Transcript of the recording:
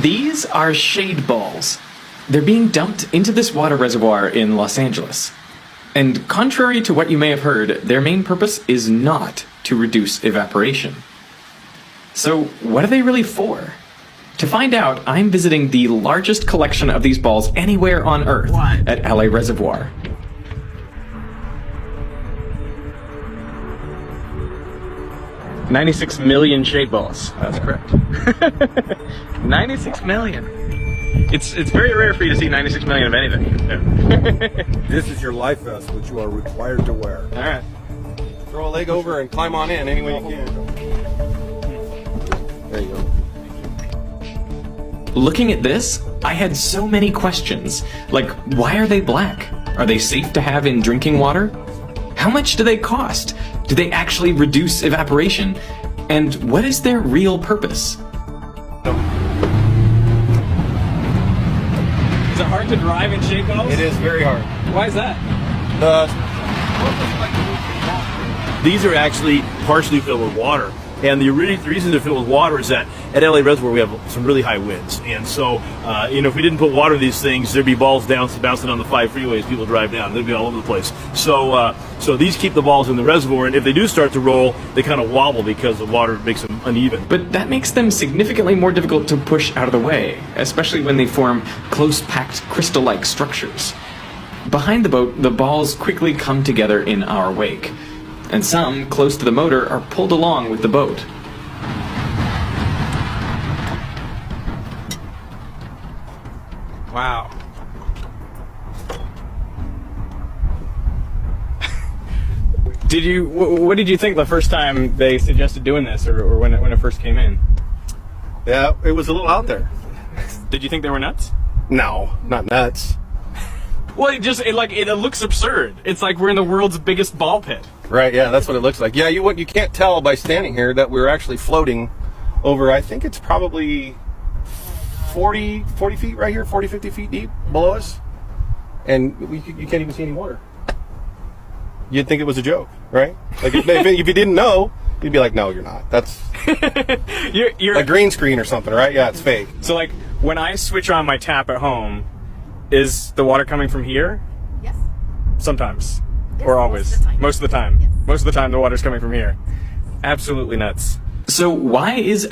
These are shade balls. They're being dumped into this water reservoir in Los Angeles. And contrary to what you may have heard, their main purpose is not to reduce evaporation. So what are they really for? To find out, I'm visiting the largest collection of these balls anywhere on Earth at LA Reservoir. $96 million shade balls. That's correct. 96 million. It's very rare for you to see 96 million of anything. Yeah. This is your life vest, which you are required to wear. All right. Throw a leg over and climb on in any way you can. There you go. Looking at this, I had so many questions. Like, why are they black? Are they safe to have in drinking water? How much do they cost? Do they actually reduce evaporation? And what is their real purpose? Is it hard to drive in shade balls? It is very hard. Why is that? These are actually partially filled with water. And the reason they're filled with water is that at LA Reservoir we have some really high winds. And so, if we didn't put water in these things, there'd be balls bouncing on the 5 freeways people drive down. They'd be all over the place. So these keep the balls in the reservoir, and if they do start to roll, they kind of wobble because the water makes them uneven. But that makes them significantly more difficult to push out of the way, especially when they form close-packed crystal-like structures. Behind the boat, the balls quickly come together in our wake, and some, close to the motor, are pulled along with the boat. Wow. What did you think the first time they suggested doing this, or when it first came in? Yeah, it was a little out there. Did you think they were nuts? No, not nuts. Well, it looks absurd. It's like we're in the world's biggest ball pit. Right, yeah, that's what it looks like. Yeah, you can't tell by standing here that we're actually floating over, I think it's probably 40 feet right here, 40, 50 feet deep below us. And you can't even see any water. You'd think it was a joke, right? Like if you didn't know, you'd be like, no, you're not. That's you're a green screen or something, right? Yeah, it's fake. So like when I switch on my tap at home, is the water coming from here? Yes. Sometimes. Yes, Or always? Most of the time. Yes. Most of the time the water's coming from here. Absolutely nuts. So why is